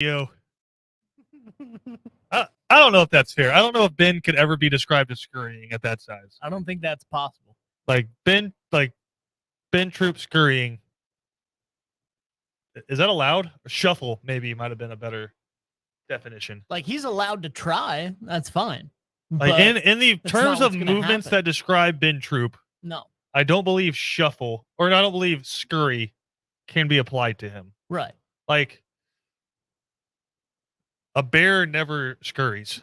Yo, I don't know if that's fair. I don't know if Ben could ever be described as scurrying at that size. I don't think that's possible. Like Ben Troop scurrying. Is that allowed? Shuffle maybe might have been a better definition. Like, he's allowed to try. That's fine. Like But in the that's terms not of what's gonna movements happen. that describe Ben Troop, no. I don't believe shuffle or I don't believe scurry can be applied to him. Right. Like a bear never scurries.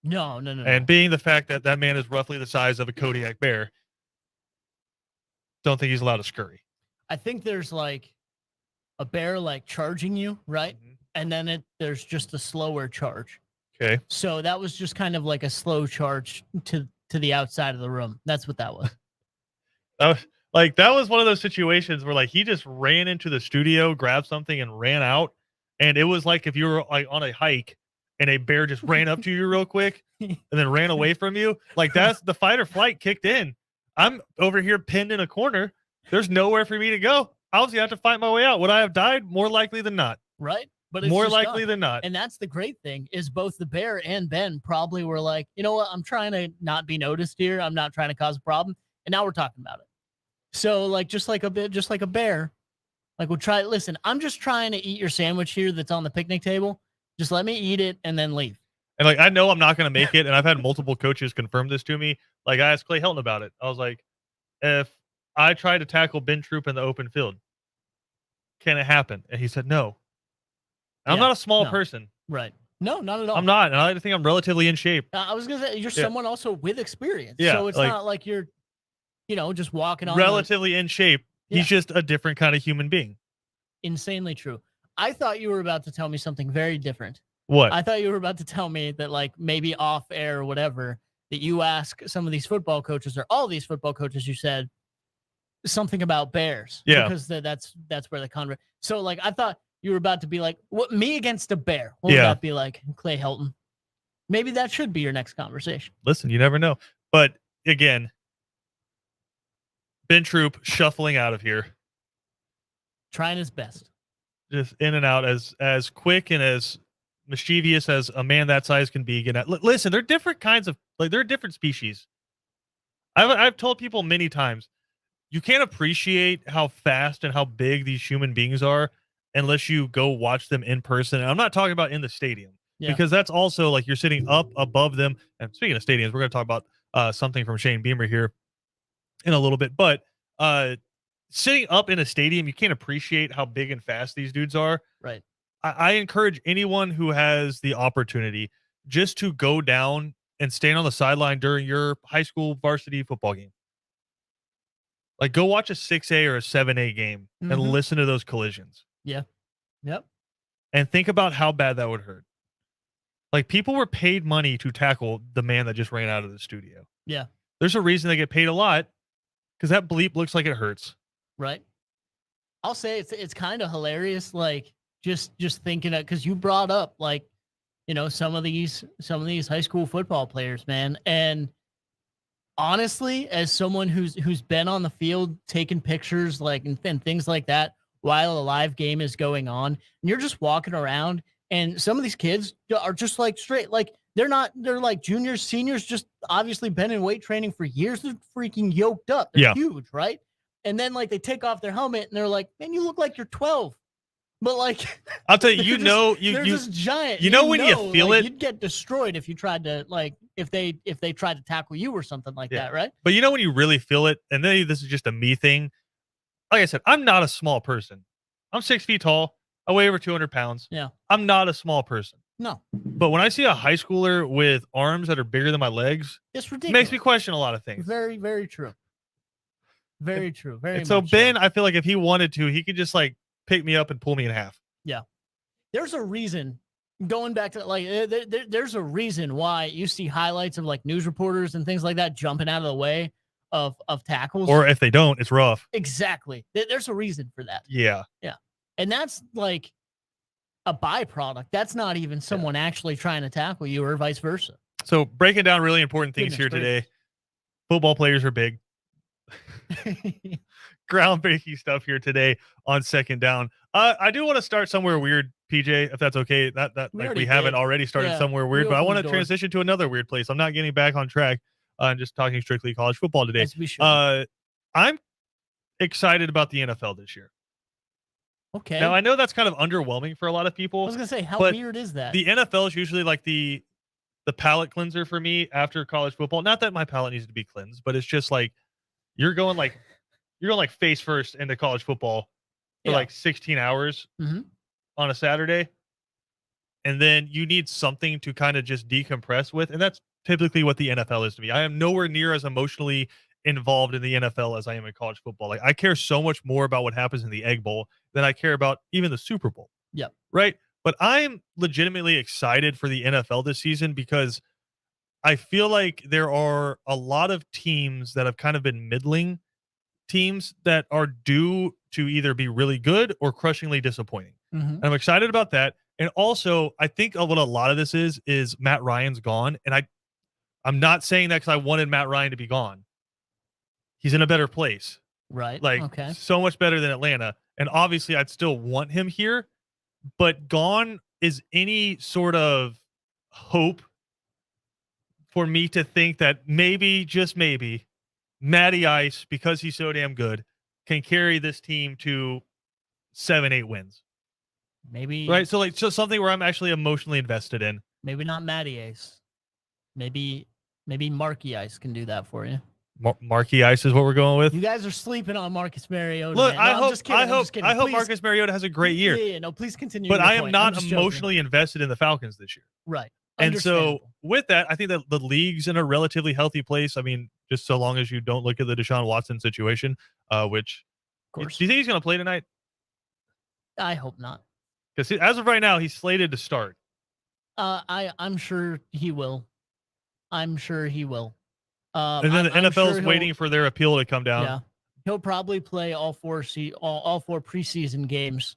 No. And being the fact that that man is roughly the size of a Kodiak bear, don't think he's allowed to scurry. I think there's like a bear like charging you, right? Mhm. And then there's just a slower charge. Okay. So that was just kind of like a slow charge to the outside of the room. That's what that was. That was one of those situations where like he just ran into the studio, grabbed something, and ran out. And it was like if you were like on a hike and a bear just ran up to you real quick and then ran away from you. Like that's the fight or flight kicked in. I'm over here pinned in a corner. There's nowhere for me to go. I was gonna have to fight my way out. Would I have died? More likely than not. Right? But it's More just likely done. than not. And that's the great thing is both the bear and Ben probably were like, you know what? I'm trying to not be noticed here. I'm not trying to cause a problem. And now we're talking about it. So like, just like a bear, like we'll try. Listen, I'm just trying to eat your sandwich here that's on the picnic table. Just let me eat it and then leave. And like I know I'm not going to make it, and I've had multiple coaches confirm this to me. Like I asked Clay Helton about it. I was like, if I try to tackle Ben Troop in the open field, can it happen? And he said no. I'm not a small person. Right. No, not at all. I'm not. And I think I'm relatively in shape. I was gonna say you're someone also with experience. Yeah, So it's like, not like you're, just walking on. Relatively in shape. He's just a different kind of human being. Insanely true. I thought you were about to tell me something very different. What? I thought you were about to tell me that, like, maybe off air or whatever, that you ask some of these football coaches or all these football coaches, you said something about bears. Yeah. Because that's where the convert. So, like, I thought you were about to be like, what, me against a bear? What would that be like, Clay Helton? Maybe that should be your next conversation. Listen, you never know. But again, Ben Troop shuffling out of here. Trying his best. Just in and out as quick and as mischievous as a man that size can be. Listen, they're different kinds of, like, they're different species. I've told people many times, you can't appreciate how fast and how big these human beings are unless you go watch them in person. And I'm not talking about in the stadium, because that's also like you're sitting up above them. And speaking of stadiums, we're going to talk about something from Shane Beamer here in a little bit. But sitting up in a stadium, you can't appreciate how big and fast these dudes are. Right. I encourage anyone who has the opportunity just to go down and stand on the sideline during your high school varsity football game. Like, go watch a 6A or a 7A game and listen to those collisions. Yeah. Yep. And think about how bad that would hurt. Like, people were paid money to tackle the man that just ran out of the studio. Yeah. There's a reason they get paid a lot, because that bleep looks like it hurts. Right. I'll say it's kind of hilarious. Like, just thinking of, because you brought up, like, some of these high school football players, man. And honestly, as someone who's been on the field taking pictures, like, and things like that while a live game is going on, and you're just walking around, and some of these kids are just like straight, like, they're like juniors, seniors, just obviously been in weight training for years. They're freaking yoked up. They're huge, right? And then, like, they take off their helmet and they're like, man, you look like you're 12. But, like, I'll tell you, they're just giant. You know, you feel like, it, you'd get destroyed if you tried to, like, if they tried to tackle you or something like that, right? But you know when you really feel it, and then this is just a me thing. Like I said, I'm not a small person. I'm 6 feet tall. I weigh over 200 pounds. Yeah. I'm not a small person. No. But when I see a high schooler with arms that are bigger than my legs, it's ridiculous. It makes me question a lot of things. Very, very true. Very true. Very and so much Ben, I feel like if he wanted to, he could just like pick me up and pull me in half. Yeah. There's a reason, going back to, like, there's a reason why you see highlights of, like, news reporters and things like that jumping out of the way of tackles. Or if they don't, it's rough. Exactly. There's a reason for that. Yeah. Yeah. And that's like a byproduct. That's not even someone actually trying to tackle you, or vice versa. So breaking down really important things here today. Football players are big, groundbreaking stuff here today on second down. I do want to start somewhere weird, PJ, if that's okay. That We like already we haven't did. already started Yeah, somewhere we weird, but I opened want the to door. transition to another weird place. I'm not getting back on track. I'm just talking strictly college football today. As we should. I'm excited about the NFL this year. Okay. Now I know that's kind of underwhelming for a lot of I people. was gonna say, how but weird is that? The NFL is usually like the palate cleanser for me after college football. Not that my palate needs to be cleansed, but it's just like you're going like face first into college football for Yeah. like 16 hours Mhm. on a Saturday. And then you need something to kind of just decompress with. And that's typically what the NFL is to me. I am nowhere near as emotionally involved in the NFL as I am in college football. Like I care so much more about what happens in the Egg Bowl than I care about even the Super Bowl. Yep. Right. But I'm legitimately excited for the NFL this season because I feel like there are a lot of teams that have kind of been middling teams that are due to either be really good or crushingly disappointing. Mhm. And I'm excited about that. And also, I think what a lot of this is Matt Ryan's gone. And I'm not saying that because I wanted Matt Ryan to be gone. He's in a better place. Right. Like Okay. so much better than Atlanta. And obviously I'd still want him here, but gone is any sort of hope for me to think that maybe, just maybe, Matty Ice, because he's so damn good, can carry this team to 7-8 wins. Maybe Right. So like so something where I'm actually emotionally invested in. maybe not Matty Ace. Maybe Marky Ice can do that for you. Marquee Ice is what we're going with. You guys are sleeping on Marcus Mariota. Look, man. No, I'm just kidding. I I'm hope just kidding. Please, Marcus Mariota has a great year. Yeah, no, please continue. But your I am point. not I'm just joking. emotionally invested in the Falcons this year. Right. And so Understandable. with that, I think that the league's in a relatively healthy place. I mean, just so long as you don't look at the Deshaun Watson situation, which Of course. do you think he's going to play tonight? I hope not. Because as of right now, he's slated to start. I'm sure he will. I'm sure he will. And then the I'm NFL sure is waiting for their appeal to come down. Yeah, he'll probably play all four preseason games,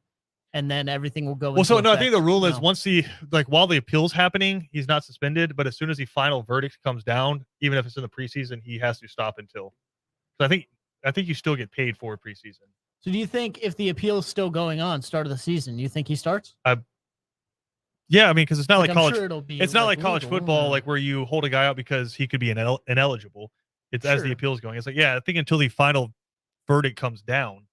and then everything will go. Well, so into no, I think the effect. rule is once while the appeal's happening, he's not suspended. But as soon as the final verdict comes down, even if it's in the preseason, he has to stop until. So I think you still get paid for preseason. So do you think if the appeal is still going on, start of the season, you think he starts? Yeah, I mean, because it's not like I'm college. Sure it'll be it's not like college legal, football, or- like where you hold a guy out because he could be ineligible. It's as the Sure. appeal is going. It's like, yeah, I think until the final verdict comes down,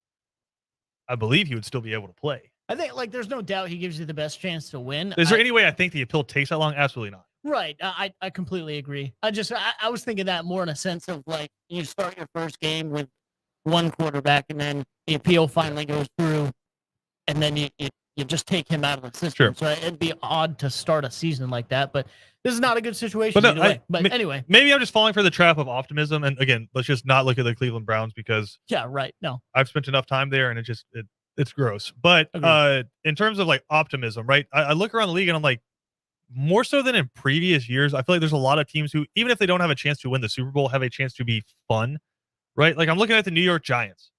I believe he would still be able to play. I think there's no doubt he gives you the best chance to win. Is there any way I think the appeal takes that long? Absolutely not. Right. I completely agree. I was thinking that more in a sense of you start your first game with one quarterback and then the appeal finally goes through and then you just take him out of the system. Sure. So it'd be odd to start a season like that, but this is not a good situation. But no, either way. Anyway. Maybe I'm just falling for the trap of optimism. And again, let's just not look at the Cleveland Browns because Yeah, right. No. I've spent enough time there and it's gross. But Agreed. in terms of optimism, right? I look around the league and I'm like, more so than in previous years, I feel like there's a lot of teams who, even if they don't have a chance to win the Super Bowl, have a chance to be fun, right? Like I'm looking at the New York Giants.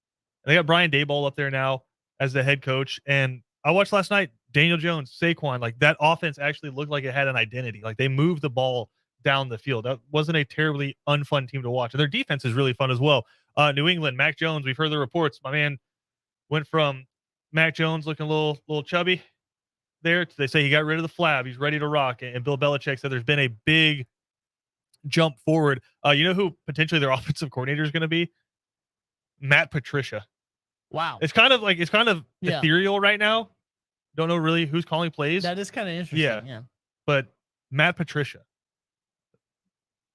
They got Brian Daboll up there now as the head coach. And I watched last night, Daniel Jones, Saquon, like that offense actually looked like it had an identity. Like they moved the ball down the field. That wasn't a terribly unfun team to watch. And their defense is really fun as well. New England, Mac Jones, we've heard the reports. My man went from Mac Jones looking a little chubby there. They say he got rid of the flab. He's ready to rock. And Bill Belichick said there's been a big jump forward. You know who potentially their offensive coordinator is going to be? Matt Patricia. Wow. It's kind of ethereal right now. Don't know really who's calling plays. That is kind of interesting. Yeah. But Matt Patricia.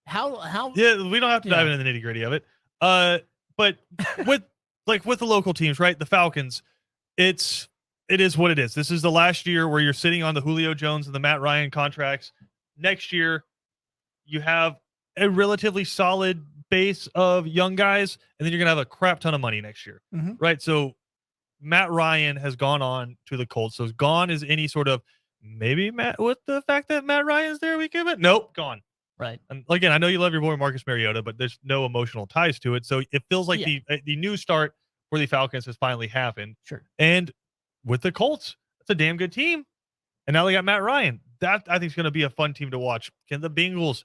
How Yeah, we don't have to dive into the nitty-gritty of it. But with the local teams, right? The Falcons, it is what it is. This is the last year where you're sitting on the Julio Jones and the Matt Ryan contracts. Next year, you have a relatively solid base of young guys, and then you're gonna have a crap ton of money next year, right? So Matt Ryan has gone on to the Colts. So gone is any sort of maybe Matt with the fact that Matt Ryan's there. We give it nope, gone. Right. And again, I know you love your boy Marcus Mariota, but there's no emotional ties to it. So it feels like the new start for the Falcons has finally happened. Sure. And with the Colts, it's a damn good team. And now they got Matt Ryan. That I think is going to be a fun team to watch. Can the Bengals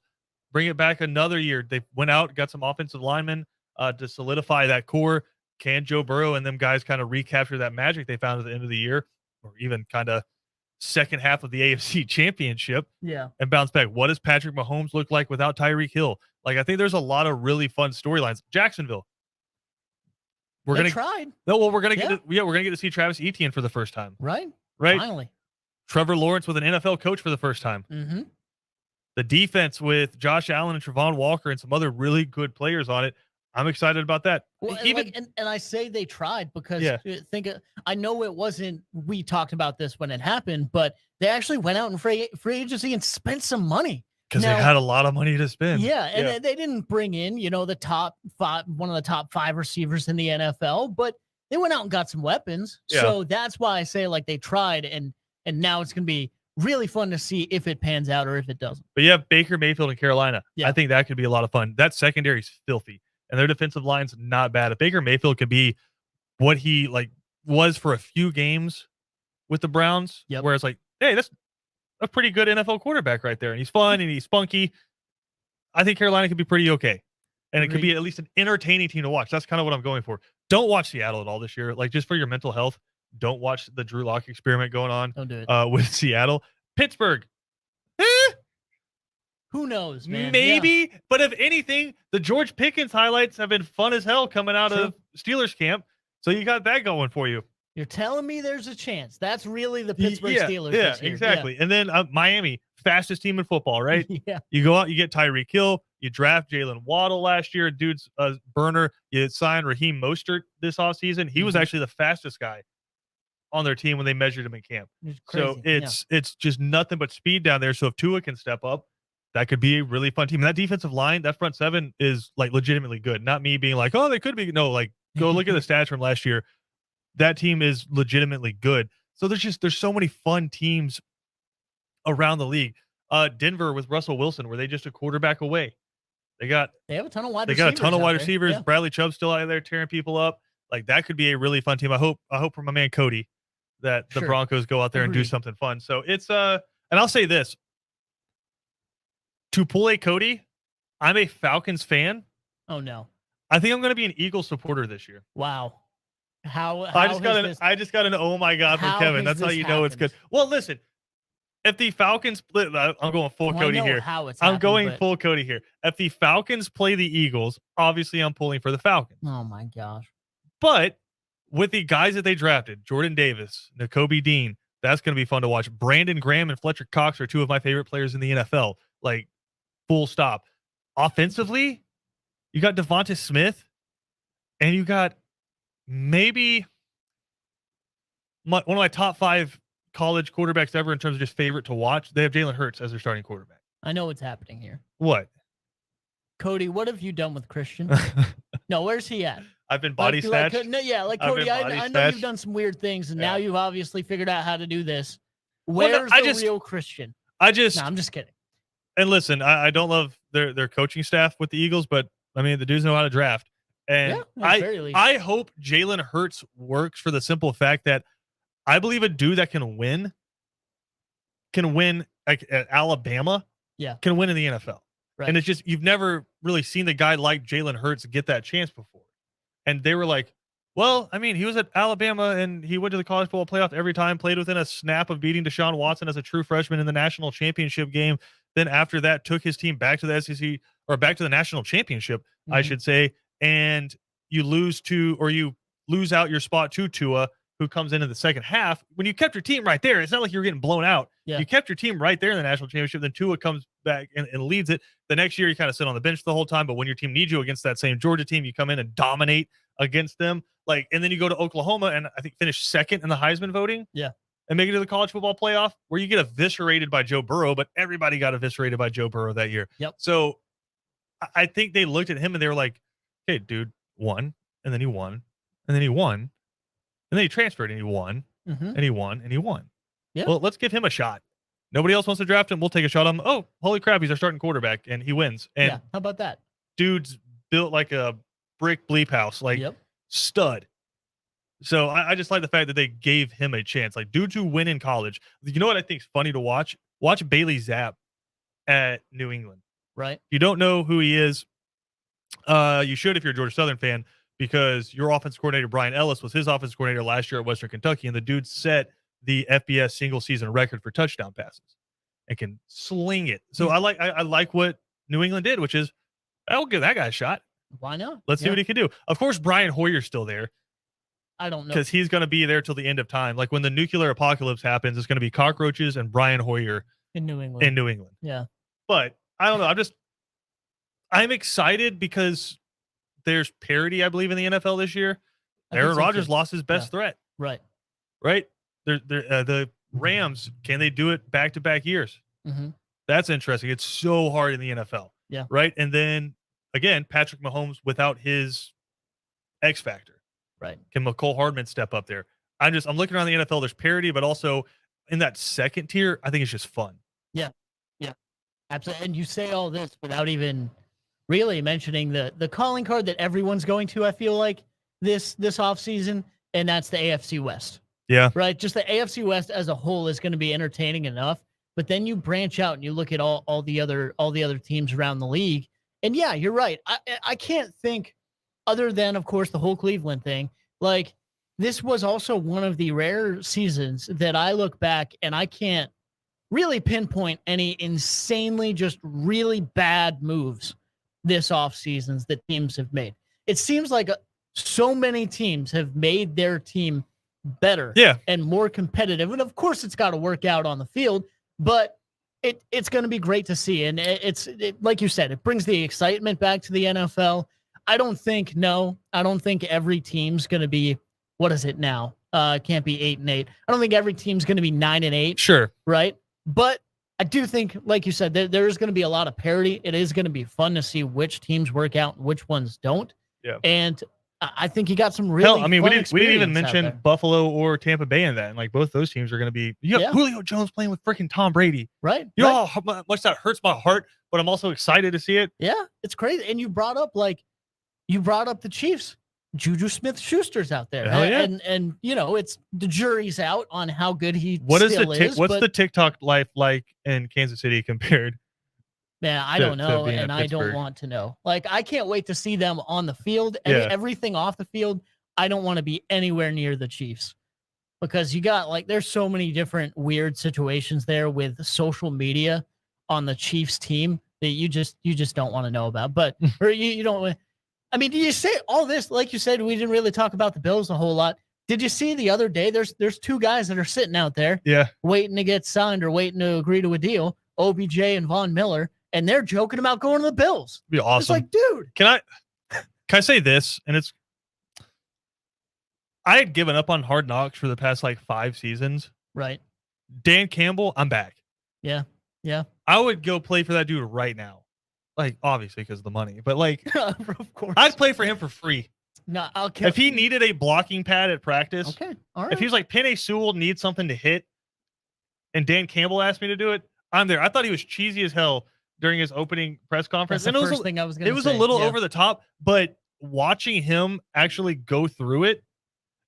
bring it back another year? They went out, got some offensive linemen. to solidify that core. Can Joe Burrow and them guys kind of recapture that magic they found at the end of the year, or even kind of second half of the AFC Championship, Yeah. and bounce back? What does Patrick Mahomes look like without Tyreek Hill? Like, I think there's a lot of really fun storylines. Jacksonville. They tried. No, well, we're gonna Yeah. we're gonna get to see Travis Etienne for the first time, Right. right? Finally. Trevor Lawrence with an NFL coach for the first time. Mm-hmm. The defense with Josh Allen and Travon Walker and some other really good players on it. I'm excited about that. Well, Even and I say they tried because Yeah. I know it wasn't. We talked about this when it happened, but they actually went out in free agency and spent some money. because they Now- had a lot of money to spend. Yeah, and they didn't bring in, the top five, one of the top 5 receivers in the NFL, but they went out and got some weapons. Yeah. So that's why I say like they tried, and now it's gonna be really fun to see if it pans out or if it doesn't. But you have Baker Mayfield in Carolina. Yeah. I think that could be a lot of fun. That secondary's filthy, and their defensive line's not bad. If Baker Mayfield could be what he was for a few games with the Browns, Yep. where it's like, hey, that's a pretty good NFL quarterback right there, and he's fun and he's spunky. I think Carolina could be pretty okay, and it could be at least an entertaining team to watch. That's kind of what I'm going for. Don't watch Seattle at all this year. Like, just for your mental health, don't watch the Drew Lock experiment going on Don't do it. with Seattle. Pittsburgh. Who knows, man? Maybe, but if anything, the George Pickens highlights have been fun as hell coming out True. of Steelers camp. So you got that going for you. You're telling me there's a chance. That's really the Pittsburgh yeah, Steelers. Yeah, this year. exactly. And then Miami, fastest team in football, right? Yeah. You go out, you get Tyreek Hill, you draft Jalen Waddle last year, dude's a burner. You sign Raheem Mostert this offseason. He was Mhm. actually the fastest guy on their team when they measured him in camp. It's So crazy. it's just nothing but speed down there. So if Tua can step up, that could be a really fun team. And that defensive line, that front seven is like legitimately good. Not me being like, oh, they could be. No, like go look at the stats from last year. That team is legitimately good. So there's so many fun teams around the league. Denver with Russell Wilson, were they just a quarterback away? They have a ton of wide they receivers. got a ton of out wide there. receivers. Yeah. Bradley Chubb's still out there tearing people up. Like that could be a really fun team. I hope for my man Cody that the Sure. Broncos go out there and do Agreed. something fun. So it's and I'll say this. To pull a Cody, I'm a Falcons fan. Oh no! I think I'm going to be an Eagles supporter this year. Wow. How I just got has an this- I just got an oh my god from how Kevin. has That's how this you know it's good. happened? Well, listen, if the Falcons split, I'm going full Well, I Cody know here. how it's I'm happened, going but- full Cody here. If the Falcons play the Eagles, obviously I'm pulling for the Falcons. Oh my gosh! But with the guys that they drafted, Jordan Davis, Nakobe Dean, that's going to be fun to watch. Brandon Graham and Fletcher Cox are two of my favorite players in the NFL. Like, full stop. Offensively, you got Devonta Smith, and you got maybe one of my top 5 college quarterbacks ever in terms of just favorite to watch. They have Jalen Hurts as their starting quarterback. I know what's happening here. What? Cody, what have you done with Christian? No, where's he at? I've been body snatched. Like I've Cody, been body I know snatched. you've done some weird things, and now Yeah. you've obviously figured out how to do this. Well, no, Where's the real Christian? I just No, I'm just kidding. and listen, I don't love their coaching staff with the Eagles, but I mean the dudes know how to draft. And Yeah, at the very least. I hope Jalen Hurts works for the simple fact that I believe a dude that can win like at Alabama, Yeah. can win in the NFL. Right. And it's just you've never really seen the guy like Jalen Hurts get that chance before. And they were like, well, I mean, he was at Alabama and he went to the college football playoff every time, played within a snap of beating Deshaun Watson as a true freshman in the national championship game. Then after that, took his team back to the SEC or back to the national championship, I Mhm. should say. And you lose out your spot to Tua, who comes in the second half. When you kept your team right there, it's not like you're getting blown out. Yeah. You kept your team right there in the national championship. Then Tua comes back and leads it. The next year, you kind of sit on the bench the whole time. But when your team needs you against that same Georgia team, you come in and dominate against them. And then you go to Oklahoma and I think finish second in the Heisman voting. Yeah. And make it to the college football playoff where you get eviscerated by Joe Burrow, but everybody got eviscerated by Joe Burrow that year. Yep. So I think they looked at him and they were like, hey, dude, won. And then he won. And then he won. And then he transferred and he won. Mhm. And he won. And he won. Yeah. Well, let's give him a shot. Nobody else wants to draft him. We'll take a shot on him. Oh, holy crap. He's our starting quarterback. And he wins. And Yeah. How about that? dude's built like a brick bleep house. Like, Yep. stud. So I just like the fact that they gave him a chance. Like dudes who win in college. You know what I think is funny to watch? Watch Bailey Zapp at New England. Right. If you don't know who he is, You should if you're a Georgia Southern fan, because your offense coordinator Brian Ellis was his offense coordinator last year at Western Kentucky, and the dude set the FBS single season record for touchdown passes and can sling it. So I like what New England did, which is I'll give that guy a shot. Why not? Let's see what he can do. Of course, Brian Hoyer's still there. I don't know, because he's going to be there till the end of time. Like when the nuclear apocalypse happens, it's going to be cockroaches and Brian Hoyer in New England. Yeah, but I don't know. I'm excited because there's parity, I believe, in the NFL this year. Aaron Rodgers lost his best threat. Right. The Rams, can they do it back-to-back years? Mm-hmm. That's interesting. It's so hard in the NFL. Yeah. Right. And then again, Patrick Mahomes without his X factor. Right. Can McCole Hardman step up there? I'm looking around the NFL. There's parity, but also in that second tier, I think it's just fun. Yeah. Yeah. Absolutely. And you say all this without even really mentioning the calling card that everyone's going to, I feel like, this offseason, and that's the AFC West. Yeah. Right. Just the AFC West as a whole is going to be entertaining enough. But then you branch out and you look at all the other teams around the league. And yeah, you're right. I can't think, other than, of course, the whole Cleveland thing, like this was also one of the rare seasons that I look back and I can't really pinpoint any insanely just really bad moves this off seasons that teams have made. It seems like so many teams have made their team better and more competitive. And of course it's got to work out on the field, but it's going to be great to see. And it's like you said, it brings the excitement back to the NFL. I don't think every team's going to be, what is it now? Can't be 8-8. I don't think every team's going to be 9-8. Sure. Right. But I do think, like you said, there is going to be a lot of parity. It is going to be fun to see which teams work out and which ones don't. Yeah. And I think you got some really we didn't even mention Buffalo or Tampa Bay in that. And like both those teams are going to be, you have Julio Jones playing with freaking Tom Brady. Right. You know how much that hurts my heart, but I'm also excited to see it. Yeah. It's crazy. And you brought up the Chiefs. Juju Smith-Schuster's out there. And you know, it's the jury's out on how good he What's is. The TikTok life like in Kansas City compared? Man, I don't know, and I don't want to know. Like, I can't wait to see them on the field and everything off the field. I don't want to be anywhere near the Chiefs because you got there's so many different weird situations there with social media on the Chiefs team that you just don't want to know about. But or you don't. I mean, did you say all this? Like you said, we didn't really talk about the Bills a whole lot. Did you see the other day? There's two guys that are sitting out there, waiting to get signed or waiting to agree to a deal. OBJ and Von Miller, and they're joking about going to the Bills. Be awesome. It's like, dude, can I say this? And I had given up on Hard Knocks for the past 5 seasons. Right. Dan Campbell, I'm back. Yeah. Yeah. I would go play for that dude right now. Obviously because of the money, but of course, I'd play for him for free. No, if he needed a blocking pad at practice, okay, all right. If he's like Penei Sewell needs something to hit, and Dan Campbell asked me to do it, I'm there. I thought he was cheesy as hell during his opening press conference. That's the first thing I was going to say. It was a little over the top, but watching him actually go through it,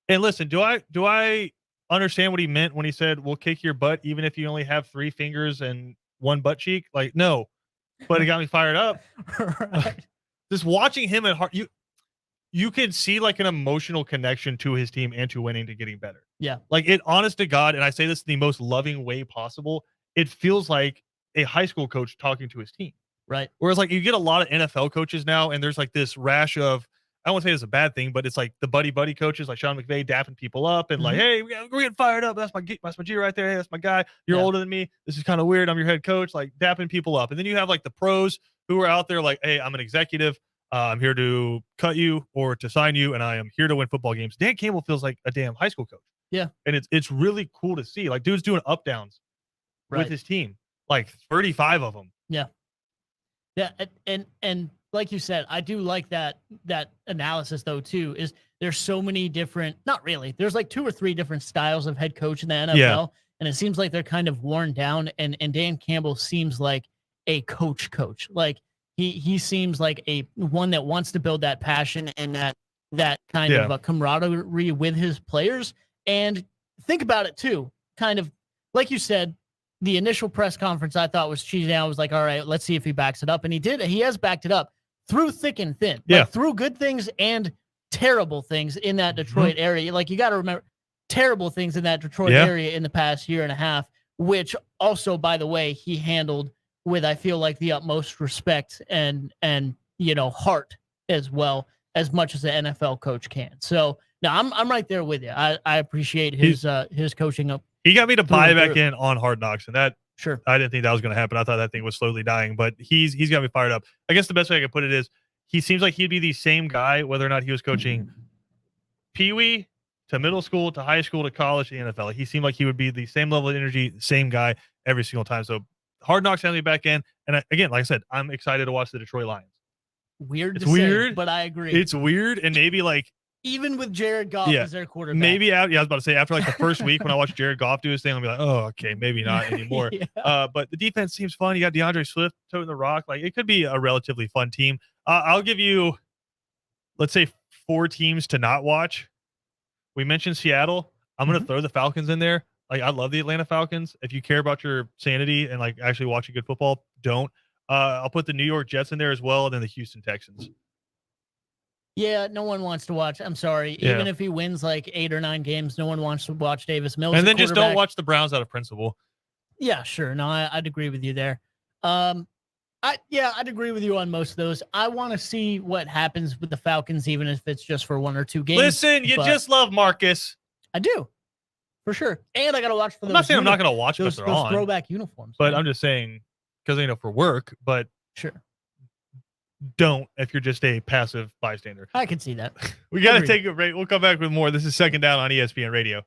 and listen, do I understand what he meant when he said we'll kick your butt even if you only have 3 fingers and 1 butt cheek? No. But it got me fired up. Right. Just watching him at heart, you could see an emotional connection to his team and to winning to getting better. Yeah. Honest to God, and I say this in the most loving way possible, it feels like a high school coach talking to his team. Right. Whereas you get a lot of NFL coaches now, and there's this rash of, I won't say it's a bad thing, but it's the buddy coaches like Sean McVay dapping people up and hey, we're getting fired up. That's my G right there. Hey, that's my guy. You're older than me. This is kind of weird. I'm your head coach. Dapping people up. And then you have the pros who are out there hey, I'm an executive. I'm here to cut you or to sign you, and I am here to win football games. Dan Campbell feels like a damn high school coach. Yeah. And it's really cool to see. Dude's doing up downs with his team. 35 of them. Yeah. Yeah. And like you said, I do like that analysis though too, is there's so many different, not really, there's 2 or 3 different styles of head coach in the NFL. And it seems like they're kind of worn down, and Dan Campbell seems like a coach. He seems like a one that wants to build that passion and that kind of a camaraderie with his players. And think about it too, kind of like you said, the initial press conference I thought was cheesy. I was like, all right, let's see if he backs it up. And he did. He has backed it up. through thick and thin, Yeah. like through good things and terrible things in that Detroit area. Like you got to remember terrible things in that Detroit area in the past year and a half, which also, by the way, he handled with, I feel like, the utmost respect and heart as well, as much as the NFL coach can. So no, I'm right there with you. I appreciate his coaching up. He got me to buy back in on Hard Knocks, and that sure, I didn't think that was going to happen. I thought that thing was slowly dying, but he's got me fired up. I guess the best way I could put it is he seems like he'd be the same guy whether or not he was coaching Pee Wee to middle school to high school to college to NFL. He seemed like he would be the same level of energy, same guy every single time. So Hard Knocks had me back in, and again, like I said, I'm excited to watch the Detroit Lions. Weird, it's weird, say, but I agree. It's weird, and maybe like even with Jared Goff as their quarterback. Maybe I was about to say after like the first week when I watched Jared Goff do his thing, I'll be like, oh, okay, maybe not anymore. But the defense seems fun. You got DeAndre Swift toting the rock. Like it could be a relatively fun team. I'll give you, let's say, 4 teams to not watch. We mentioned Seattle. I'm going to throw the Falcons in there. Like I love the Atlanta Falcons. If you care about your sanity and like actually watching good football, don't. I'll put the New York Jets in there as well, and then the Houston Texans. Yeah, no one wants to watch. I'm sorry. Yeah. Even if he wins like 8 or 9 games, no one wants to watch Davis Mills. And then just don't watch the Browns out of principle. Yeah, sure. No, I'd agree with you there. I'd agree with you on most of those. I want to see what happens with the Falcons, even if it's just for 1 or 2 games. Listen, you just love Marcus. I do, for sure. And I got to watch for those. I'm not saying I'm not going to watch those throwback uniforms. But I'm just saying, because for work, but sure. Don't if you're just a passive bystander. I can see that. We got to take a break. We'll come back with more. This is Second Down on ESPN Radio.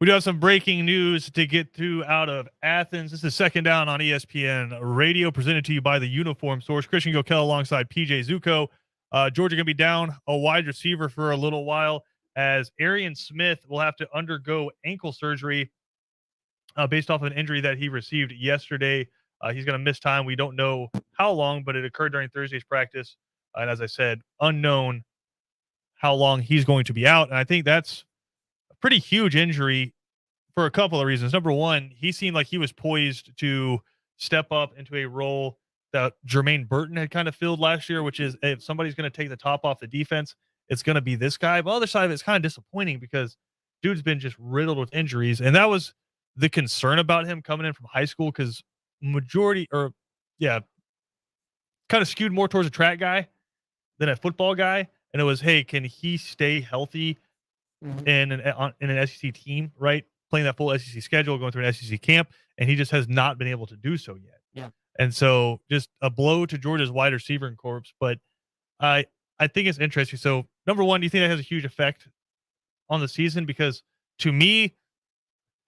We do have some breaking news to get through out of Athens. This is Second Down on ESPN Radio, presented to you by the Uniform Source. Christian Gokel alongside PJ Zuko. Georgia going to be down a wide receiver for a little while, as Arian Smith will have to undergo ankle surgery based off of an injury that he received yesterday. He's going to miss time. We don't know how long, but it occurred during Thursday's practice. And as I said, unknown how long he's going to be out. And I think that's a pretty huge injury for a couple of reasons. Number one, he seemed like he was poised to step up into a role that Jermaine Burton had kind of filled last year, which is if somebody's going to take the top off the defense, it's going to be this guy. But on the other side of it, it's kind of disappointing because dude's been just riddled with injuries. And that was the concern about him coming in from high school, because kind of skewed more towards a track guy than a football guy. And it was, hey, can he stay healthy in an SEC team, right? Playing that full SEC schedule, going through an SEC camp, and he just has not been able to do so yet. Yeah. And so just a blow to Georgia's wide receiver corps. But I think it's interesting. So number one, do you think that has a huge effect on the season? Because to me,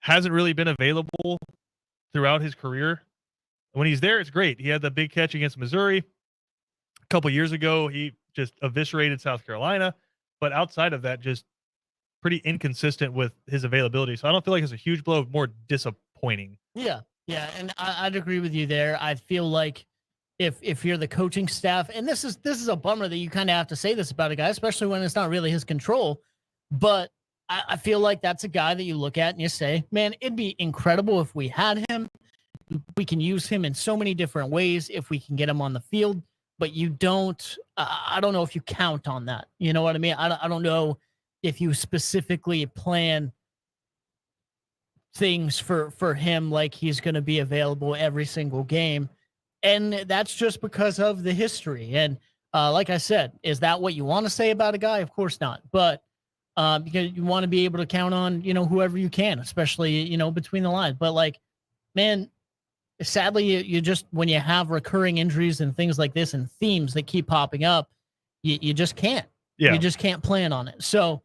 hasn't really been available throughout his career. When he's there, it's great. He had the big catch against Missouri a couple years ago. He just eviscerated South Carolina. But outside of that, just pretty inconsistent with his availability. So I don't feel like it's a huge blow, more disappointing. Yeah. Yeah. And I'd agree with you there. I feel like if you're the coaching staff, and this is a bummer that you kind of have to say this about a guy, especially when it's not really his control. But I feel like that's a guy that you look at and you say, man, it'd be incredible if we had him. We can use him in so many different ways if we can get him on the field. But you don't, I don't know if you count on that. You know what I mean? I don't know if you specifically plan things for him like he's going to be available every single game. And that's just because of the history. And like I said, is that what you want to say about a guy? Of course not. But because you want to be able to count on, whoever you can, especially, between the lines. But like, man, sadly, you just, when you have recurring injuries and things like this and themes that keep popping up, you just can't. Yeah. You just can't plan on it. So,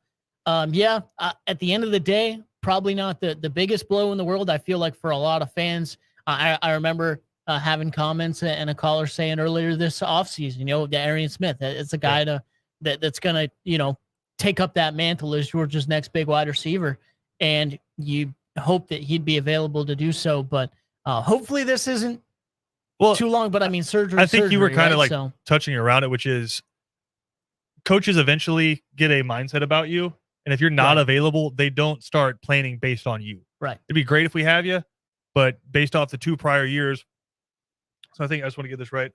at the end of the day, probably not the biggest blow in the world. I feel like for a lot of fans, I remember having comments and a caller saying earlier this offseason, Arian Smith, it's a guy that's going to, take up that mantle as Georgia's next big wide receiver. And you hope that he'd be available to do so. But hopefully this isn't too long. But I mean, surgery. I think you were kind right? of touching around it, which is coaches eventually get a mindset about you. And if you're not available, they don't start planning based on you. Right. It'd be great if we have you, but based off the 2 prior years. So I think I just want to get this right.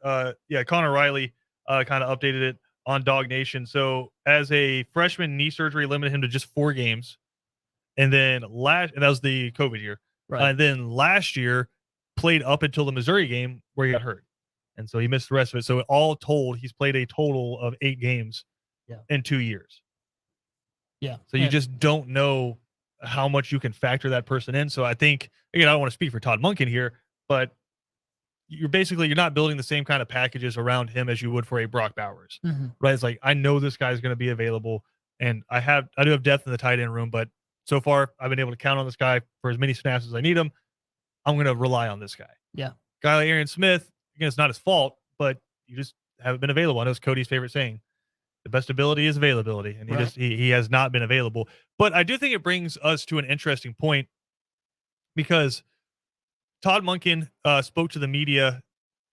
Connor Riley kind of updated it on Dog Nation. So as a freshman, knee surgery limited him to just 4 games. And then and that was the COVID year. Right. And then last year played up until the Missouri game where he got hurt. And so he missed the rest of it. So all told, he's played a total of 8 games in 2 years. Yeah. So you just don't know how much you can factor that person in. So I think, again, I don't want to speak for Todd Monken here, but you're not building the same kind of packages around him as you would for a Brock Bowers, right? It's like, I know this guy's going to be available, and I do have depth in the tight end room, but so far I've been able to count on this guy for as many snaps as I need him. I'm going to rely on this guy. Yeah. Guy like Arian Smith, again, it's not his fault, but you just haven't been available. I know it's Cody's favorite saying. The best ability is availability, and he has not been available. But I do think it brings us to an interesting point, because Todd Monken spoke to the media,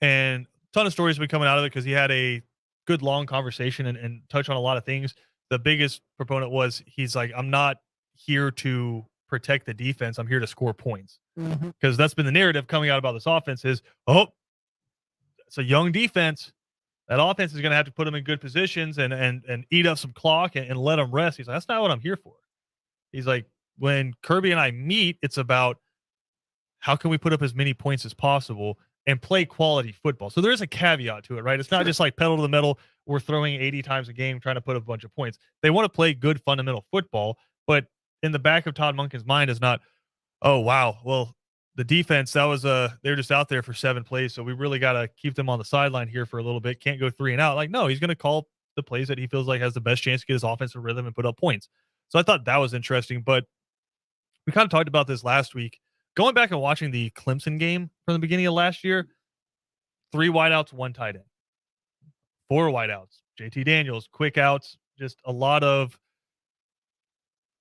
and a ton of stories have been coming out of it because he had a good long conversation and touched on a lot of things. The biggest proponent was, he's like, I'm not here to protect the defense. I'm here to score points, because that's been the narrative coming out about this offense is, it's a young defense. That offense is going to have to put them in good positions and eat up some clock and let them rest. He's like, that's not what I'm here for. He's like, when Kirby and I meet, it's about how can we put up as many points as possible and play quality football. So there is a caveat to it, right? It's not just like pedal to the metal. We're throwing 80 times a game trying to put up a bunch of points. They want to play good fundamental football, but in the back of Todd Monken's mind is not, oh, wow, well, the defense, they're just out there for 7 plays, so we really got to keep them on the sideline here for a little bit. Can't go 3 and out. Like, no, he's going to call the plays that he feels like has the best chance to get his offensive rhythm and put up points. So I thought that was interesting. But we kind of talked about this last week. Going back and watching the Clemson game from the beginning of last year, 3 wideouts, 1 tight end, 4 wideouts, JT Daniels, quick outs, just a lot of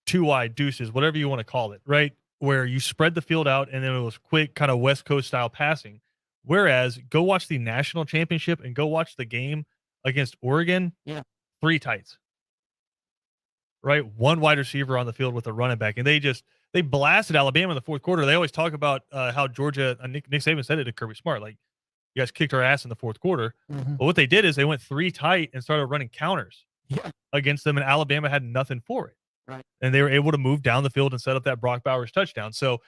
2 wide deuces, whatever you want to call it, right? Where you spread the field out and then it was quick, kind of West Coast style passing. Whereas go watch the national championship and go watch the game against Oregon. Yeah. 3 tights, right? 1 wide receiver on the field with a running back. And they blasted Alabama in the fourth quarter. They always talk about how Georgia, Nick Saban said it to Kirby Smart, like, you guys kicked our ass in the fourth quarter. Mhm. But what they did is they went 3 tight and started running counters Yeah. against them, and Alabama had nothing for it. Right. And they were able to move down the field and set up that Brock Bowers touchdown. So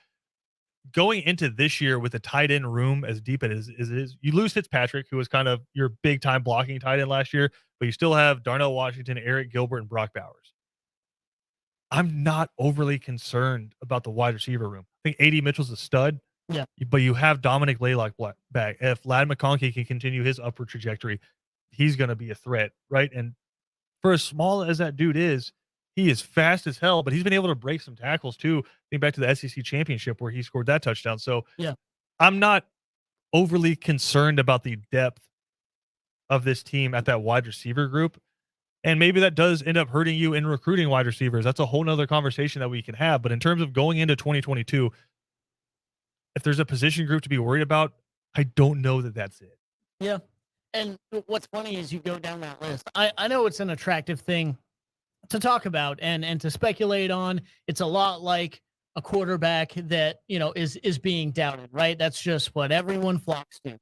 going into this year with a tight end room as deep as it is, you lose Fitzpatrick, who was kind of your big time blocking tight end last year, but you still have Darnell Washington, Eric Gilbert, and Brock Bowers. I'm not overly concerned about the wide receiver room. I think A.D. Mitchell's a stud. Yeah. But you have Dominic Laylock back. If Ladd McConkey can continue his upward trajectory, he's going to be a threat, right? And for as small as that dude is, he is fast as hell, but he's been able to break some tackles too. Think back to the SEC championship where he scored that touchdown. So yeah, I'm not overly concerned about the depth of this team at that wide receiver group. And maybe that does end up hurting you in recruiting wide receivers. That's a whole nother conversation that we can have. But in terms of going into 2022, if there's a position group to be worried about, I don't know that that's it. Yeah. And what's funny is you go down that list. I know it's an attractive thing to talk about and to speculate on. It's a lot like a quarterback that, is being doubted, right? That's just what everyone flocks to.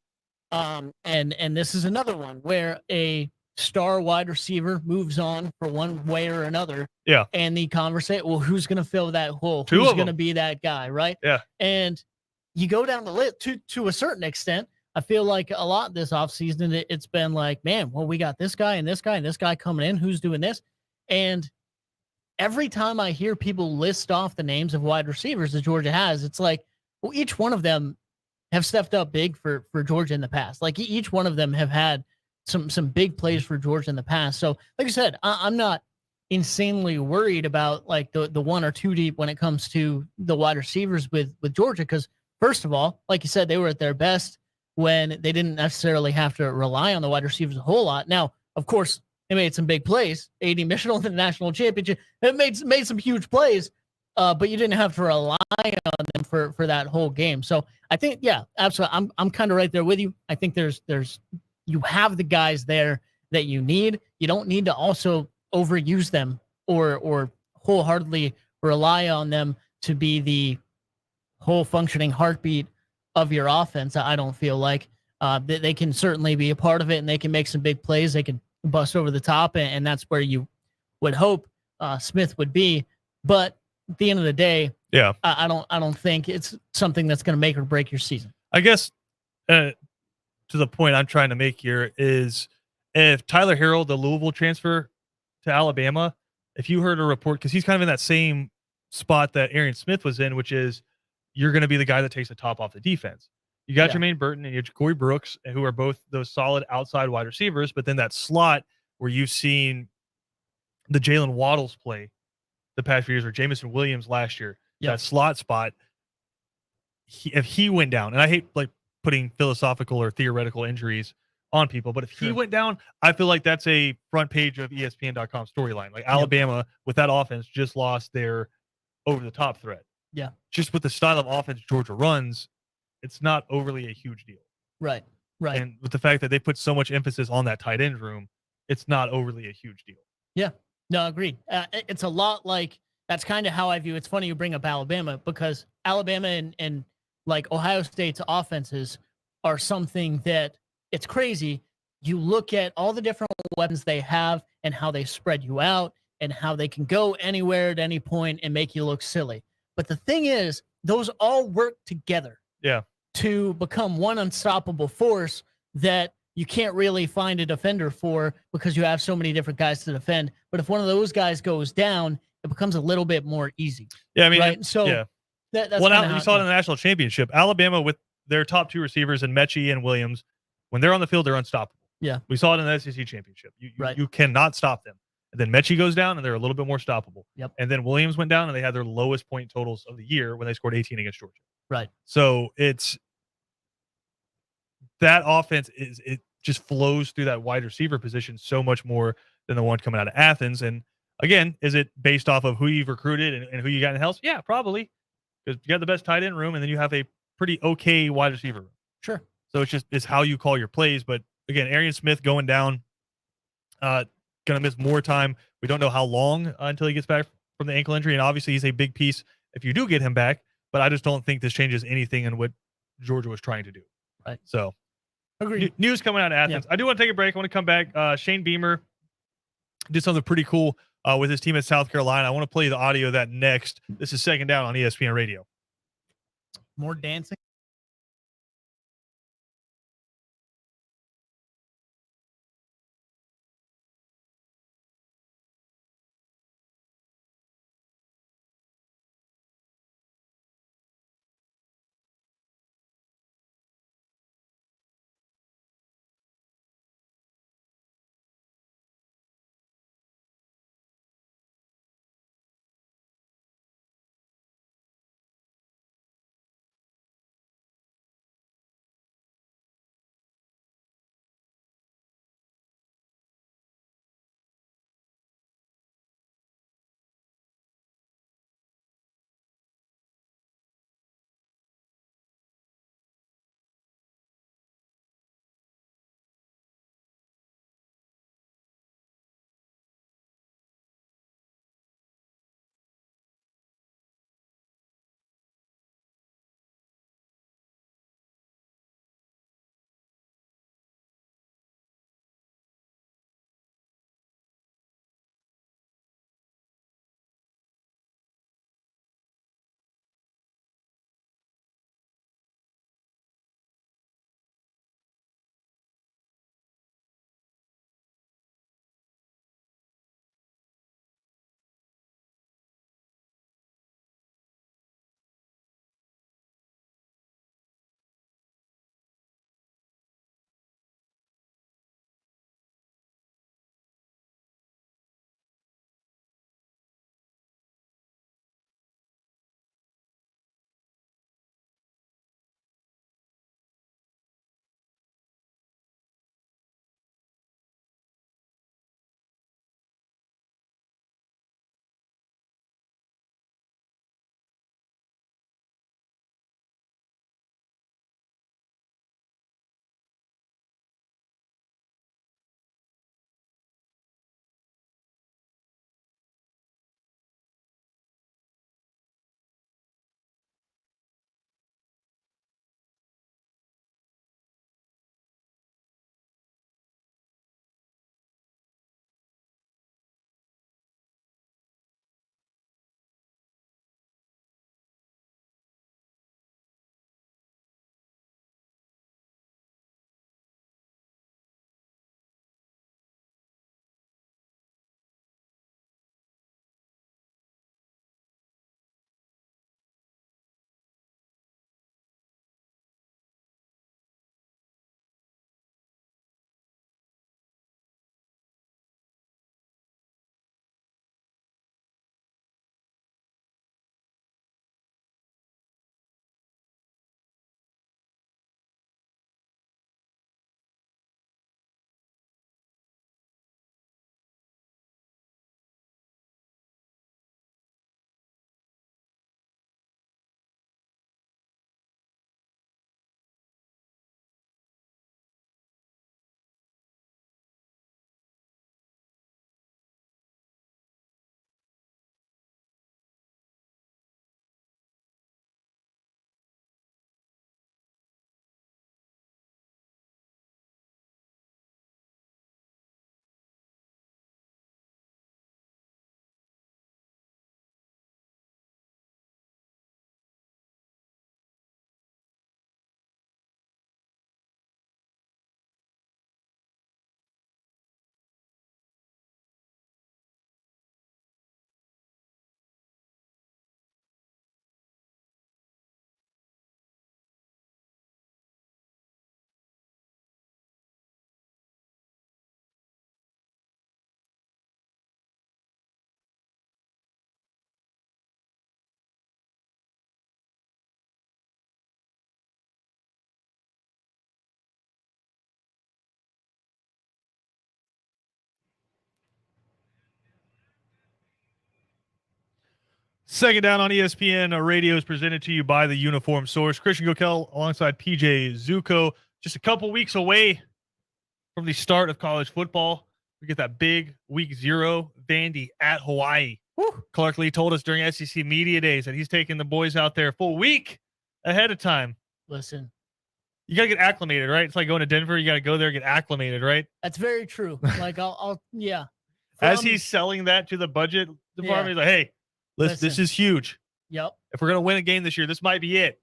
And this is another one where a star wide receiver moves on for one way or another. Yeah. And the conversation, well, who's going to fill that hole? Two Who's of going to them. be that guy, right? Yeah. And you go down the list to a certain extent. I feel like a lot this offseason, it's been like, man, well, we got this guy and this guy and this guy coming in. Who's doing this? And every time I hear people list off the names of wide receivers that Georgia has, it's like, well, each one of them have stepped up big for Georgia in the past. Like each one of them have had some big plays for Georgia in the past. So like I said, I'm not insanely worried about like the 1 or 2 deep when it comes to the wide receivers with Georgia. Cause first of all, like you said, they were at their best when they didn't necessarily have to rely on the wide receivers a whole lot. Now, of course, they made some big plays. A.D. Mitchell in the national championship, it made some huge plays, but you didn't have to rely on them for that whole game. So I think, yeah, absolutely. I'm kind of right there with you. I think you have the guys there that you need. You don't need to also overuse them or wholeheartedly rely on them to be the whole functioning heartbeat of your offense. I don't feel like they can certainly be a part of it and they can make some big plays. They can bust over the top, and that's where you would hope Smith would be. But at the end of the day, yeah, I don't think it's something that's going to make or break your season. I guess to the point I'm trying to make here is if Tyler Harrell, the Louisville transfer to Alabama, if you heard a report, because he's kind of in that same spot that Arian Smith was in, which is you're going to be the guy that takes the top off the defense. You got Jermaine Burton and you have Corey Brooks, who are both those solid outside wide receivers, but then that slot where you've seen the Jalen Waddles play the past few years, or Jamison Williams last year, that slot spot, if he went down, and I hate like putting philosophical or theoretical injuries on people, but if he went down, I feel like that's a front page of ESPN.com storyline. Like Alabama with that offense just lost their over the top threat. Yeah. Just with the style of offense Georgia runs, it's not overly a huge deal. Right. And with the fact that they put so much emphasis on that tight end room, it's not overly a huge deal. Yeah. No, agreed. It's a lot like, that's kind of how I view. It's funny you bring up Alabama, because Alabama and like Ohio State's offenses are something that it's crazy. You look at all the different weapons they have and how they spread you out and how they can go anywhere at any point and make you look silly. But the thing is, those all work together to become one unstoppable force that you can't really find a defender for, because you have so many different guys to defend. But if one of those guys goes down, it becomes a little bit more easy. Yeah, I mean, right? So that's well, now you saw it in the national championship. Alabama with their top 2 receivers in Mechie and Williams, when they're on the field, they're unstoppable. Yeah, we saw it in the SEC championship. You cannot stop them. And then Mechie goes down, and they're a little bit more stoppable. Yep. And then Williams went down, and they had their lowest point totals of the year when they scored 18 against Georgia. Right. So it's that offense it just flows through that wide receiver position so much more than the one coming out of Athens. And again, is it based off of who you've recruited and who you got in the house? Yeah, probably, because you got the best tight end room, and then you have a pretty okay wide receiver room. Sure. So it's how you call your plays. But again, Arian Smith going down, gonna miss more time. We don't know how long until he gets back from the ankle injury, and obviously he's a big piece if you do get him back. But I just don't think this changes anything in what Georgia was trying to do. Right. So, agreed. News coming out of Athens. I do want to take a break. I want to come back. Shane Beamer did something pretty cool with his team at South Carolina. I want to play the audio of that next. This is Second Down on ESPN Radio. More dancing. Second Down on ESPN Radio is presented to you by the Uniform Source. Christian Gokel alongside PJ Zuko. Just a couple weeks away from the start of college football. We get that big week 0, Vandy at Hawaii. Woo. Clark Lee told us during SEC Media Days that he's taking the boys out there a full week ahead of time. Listen, you got to get acclimated, right? It's like going to Denver. You got to go there, get acclimated, right? that's very true. Like, yeah. As he's selling that to the budget department, he's like, hey, listen, this is huge. Yep. If we're going to win a game this year, this might be it.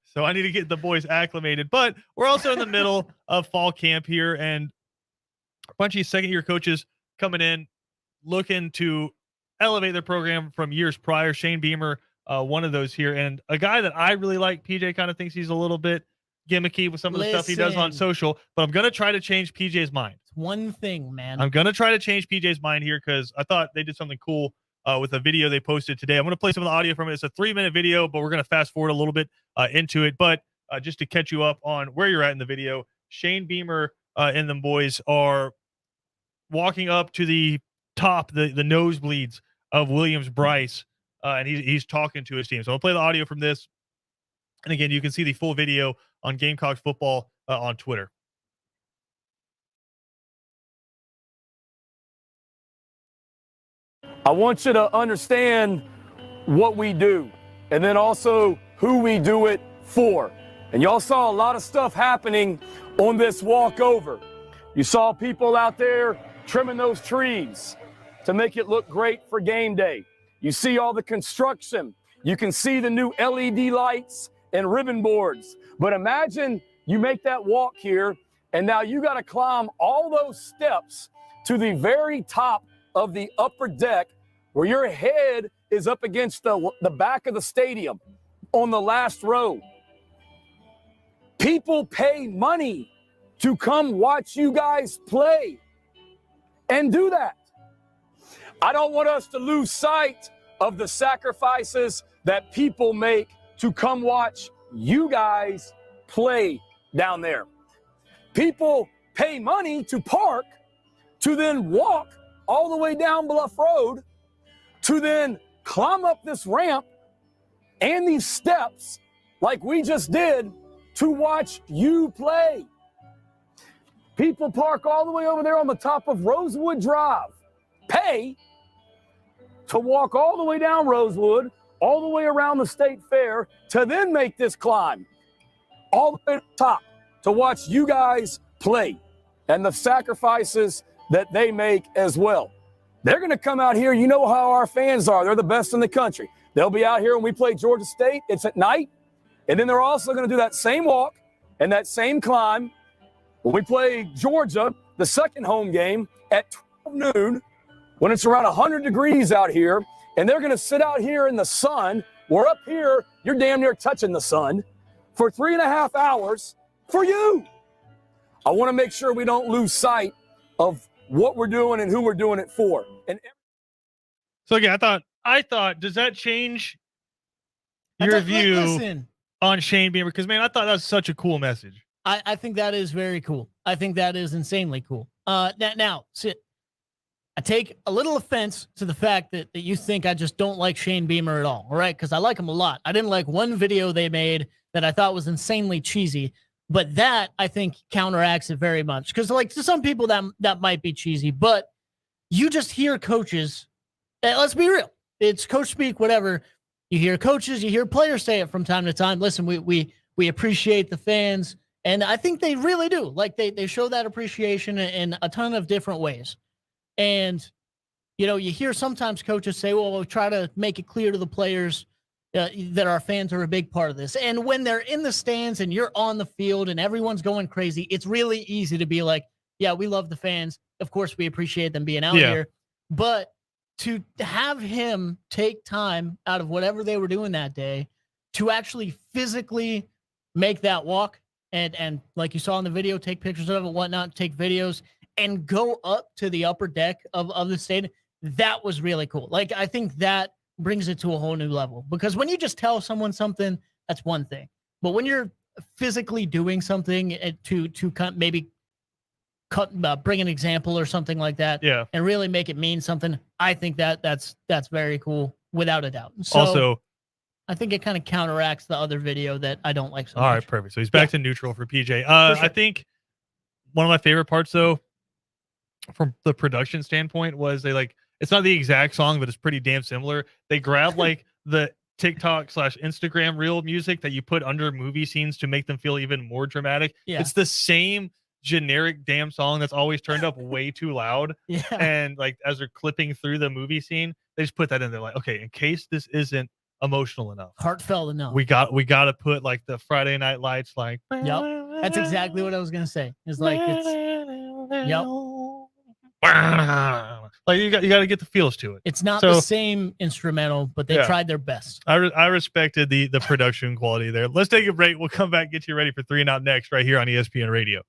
So I need to get the boys acclimated. But we're also in the middle of fall camp here, and a bunch of second-year coaches coming in, looking to elevate their program from years prior. Shane Beamer, one of those here, and a guy that I really like. PJ kind of thinks he's a little bit gimmicky with some of the stuff he does on social, but I'm going to try to change PJ's mind. It's one thing, man. I'm going to try to change PJ's mind here because I thought they did something cool with a video they posted today. I'm going to play some of the audio from it. It's a 3-minute video, but we're going to fast forward a little bit into it. But just to catch you up on where you're at in the video, Shane Beamer and them boys are walking up to the top, the nosebleeds of Williams-Brice, and he's talking to his team. So I'll play the audio from this. And again, you can see the full video on Gamecocks football on Twitter. I want you to understand what we do and then also who we do it for. And y'all saw a lot of stuff happening on this walkover. You saw people out there trimming those trees to make it look great for game day. You see all the construction. You can see the new LED lights and ribbon boards. But imagine you make that walk here, and now you got to climb all those steps to the very top of the upper deck where your head is up against the back of the stadium on the last row. People pay money to come watch you guys play and do that. I don't want us to lose sight of the sacrifices that people make to come watch you guys play down there. People pay money to park, to then walk all the way down Bluff Road, to then climb up this ramp and these steps like we just did to watch you play. People park all the way over there on the top of Rosewood Drive, pay to walk all the way down Rosewood, all the way around the State Fair, to then make this climb all the way to the top to watch you guys play, and the sacrifices that they make as well. They're going to come out here. You know how our fans are. They're the best in the country. They'll be out here when we play Georgia State. It's at night. And then they're also going to do that same walk and that same climb when we play Georgia, the second home game, at 12 noon, when it's around 100 degrees out here. And they're going to sit out here in the sun. We're up here. You're damn near touching the sun for 3.5 hours for you. I want to make sure we don't lose sight of what we're doing and who we're doing it for. And so again, I thought, does that change your view on Shane Beamer? Because man, I thought that was such a cool message. I think that is very cool. I think that is insanely cool. Now, I take a little offense to the fact that you think I just don't like Shane Beamer at all right? Because I like him a lot. I didn't like one video they made that I thought was insanely cheesy, but that I think counteracts it very much. Because like to some people that might be cheesy, but you just hear coaches. Let's be real. It's coach speak, whatever. You hear coaches, you hear players say it from time to time. Listen, we appreciate the fans, and I think they really do. Like they show that appreciation in a ton of different ways. And, you know, you hear sometimes coaches say, well, we'll try to make it clear to the players that our fans are a big part of this. And when they're in the stands and you're on the field and everyone's going crazy, it's really easy to be like, yeah, we love the fans. Of course, we appreciate them being out here. But to have him take time out of whatever they were doing that day to actually physically make that walk and like you saw in the video, take pictures of it, whatnot, take videos, and go up to the upper deck of the stadium, that was really cool. Like, I think that brings it to a whole new level. Because when you just tell someone something, that's one thing. But when you're physically doing something to maybe bring an example or something like that, Yeah. and really make it mean something. I think that's very cool, without a doubt. So Also, I think it kind of counteracts the other video that I don't like so all much. right, perfect. So he's back to neutral for PJ. I sure. think one of my favorite parts, though, from the production standpoint, was it's not the exact song, but it's pretty damn similar. They grab like the TikTok/Instagram reel music that you put under movie scenes to make them feel even more dramatic. Yeah. It's the same generic damn song that's always turned up way too loud. Yeah. And like as they're clipping through the movie scene, they just put that in there. Like, okay, in case this isn't emotional enough, Heartfelt enough. we got to put like the Friday Night Lights, like. Yep. That's exactly what I was gonna say. It's like yep. Like you got to get the feels to it. It's not So- the same instrumental, but they Yeah. tried their best. I respected the production quality there. Let's take a break. We'll come back, get you ready for 3 and Out next, right here on ESPN Radio.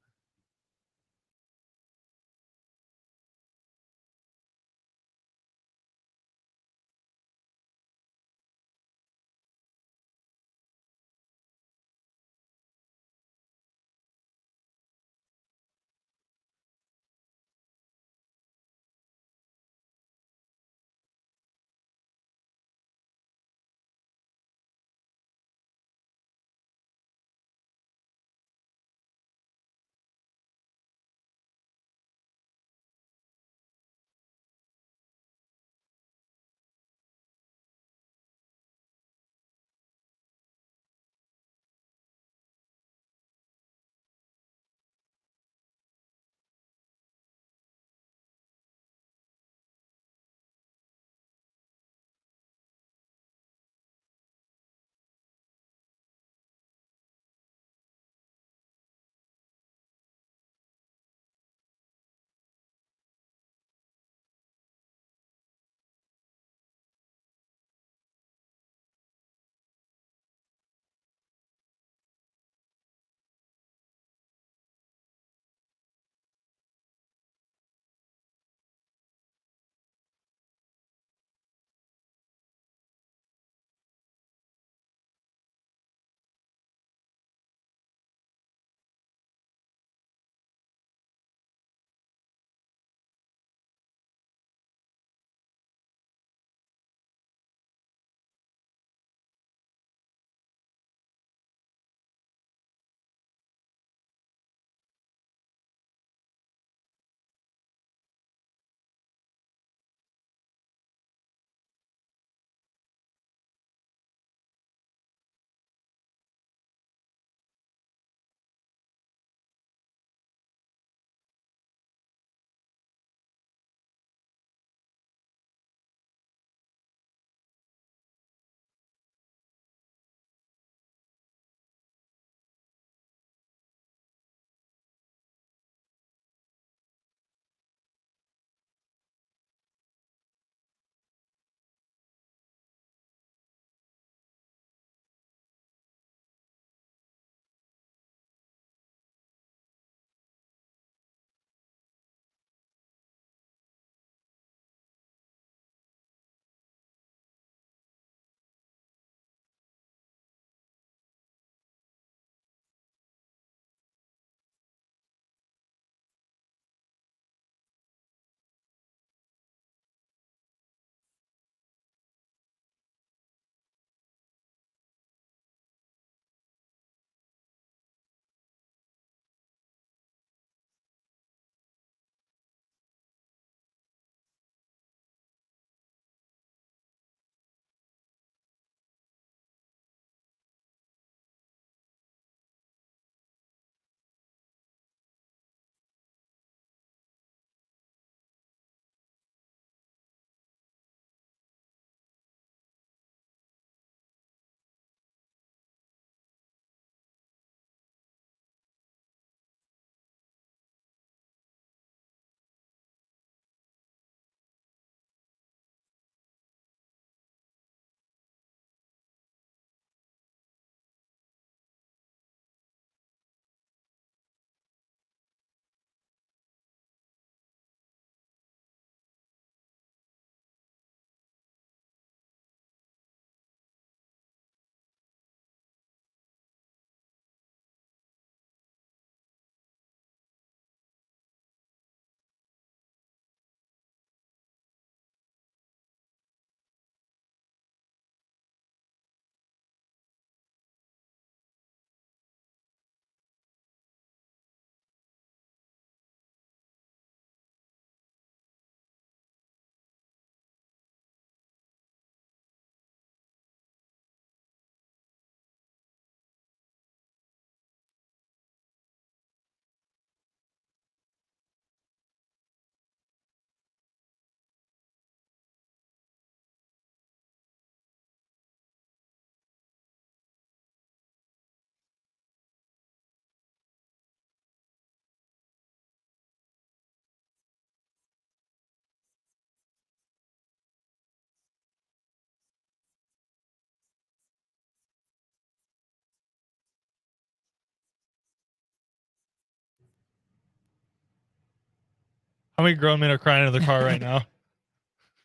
How many grown men are crying in the car right now?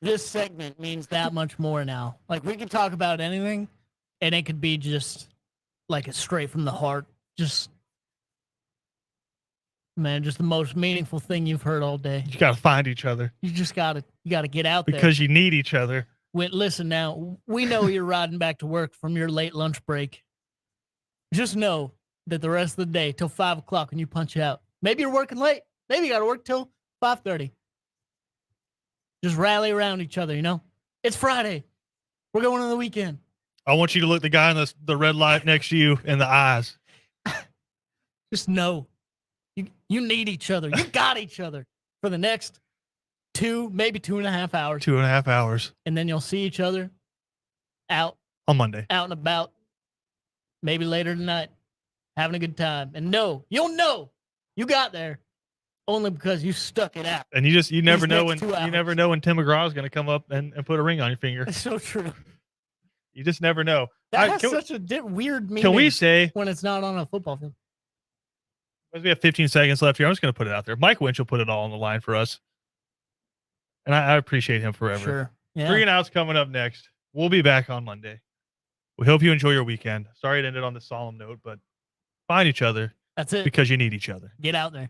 This segment means that much more now. Like, we could talk about anything, and it could be just like a straight from the heart. Just, man, just the most meaningful thing you've heard all day. You got to find each other You just gotta get out there. because you need each other. Listen now, we know you're riding back to work from your late lunch break. Just know that the rest of the day till 5 o'clock when you punch out, maybe you're working late. Maybe you got to work till 5:30. Just rally around each other, you know? It's Friday. We're going on the weekend. I want you to look the guy in the red light next to you in the eyes. Just know you need each other. You got each other for the next 2, maybe 2.5 hours. 2.5 hours And then you'll see each other out on Monday. and about, maybe later tonight, having a good time. And you'll know you got there only because you stuck it out. And you never know when next 2 hours. you never know when Tim McGraw is going to come up and put a ring on your finger. It's so true. You just never know. That All right, has such a weird meaning can we say, when it's not on a football field. we have 15 seconds left here. I'm just going to put it out there. Mike Winch will put it all on the line for us. And I appreciate him forever. Sure. Yeah. 3 and Outs coming up next. We'll be back on Monday. We hope you enjoy your weekend. Sorry it ended on this solemn note, but find each other That's it. because you need each other. Get out there.